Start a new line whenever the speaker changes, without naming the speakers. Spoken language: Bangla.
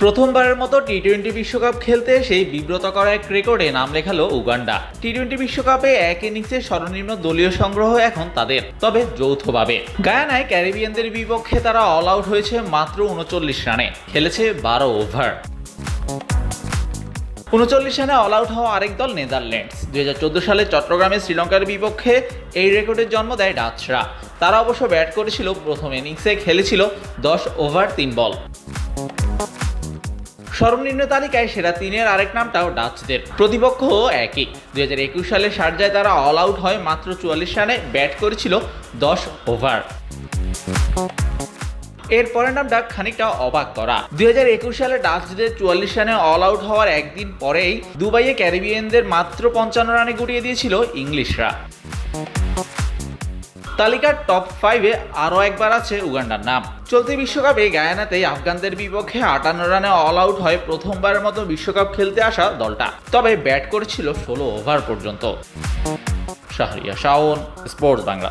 প্রথমবারের মতো টি-20 বিশ্বকাপ খেলতে সেই বিব্রতকর এক রেকর্ডে নাম লেখালো উগান্ডা। টি-20 বিশ্বকাপে এক ইনিংসে সর্বনিম্ন দলীয় সংগ্রহ এখন তাদের, তবে যৌথভাবে। গায়ানায় ক্যারিবিয়ানদের বিপক্ষে তারা অল আউট হয়েছে মাত্র 39 রানে, খেলেছে 12 ওভার। 39 রানে অল আউট হওয়া আরেক দল নেদারল্যান্ডস। 2014 সালে চট্টগ্রামে শ্রীলঙ্কার বিপক্ষে এই রেকর্ডের জন্ম দেয় ডাচরা। তারা অবশ্য ব্যাট করেছিল প্রথম ইনিংসে, খেলেছিল 10 ওভার 3 বল। সর্বনিম্ন তালিকায় সেরা 3-এর আরেক নামটাও ডাচদের, প্রতিপক্ষ একই। 2021 সালে শারজায় তারা অল আউট হয় মাত্র 44 রানে, ব্যাট করেছিল 10 ওভার। এর পরের নামটা খানিকটা অবাক করা। 2021 সালে ডাচদের 44 রানে অল আউট হওয়ার একদিন পরেই দুবাইয়ে ক্যারিবিয়ানদের মাত্র 55 রানে গুটিয়ে দিয়েছিল ইংলিশরা। তালিকার টপ 5-এ আরও একবার আছে উগান্ডার নাম। চলতি বিশ্বকাপে গায়ানাতেই আফগানদের বিপক্ষে 58 রানে অল আউট হয় প্রথমবারের মতো বিশ্বকাপ খেলতে আসা দলটা, তবে ব্যাট করেছিল 16 ওভার পর্যন্ত। শাহরিয়ার শাওন, স্পোর্টস বাংলা।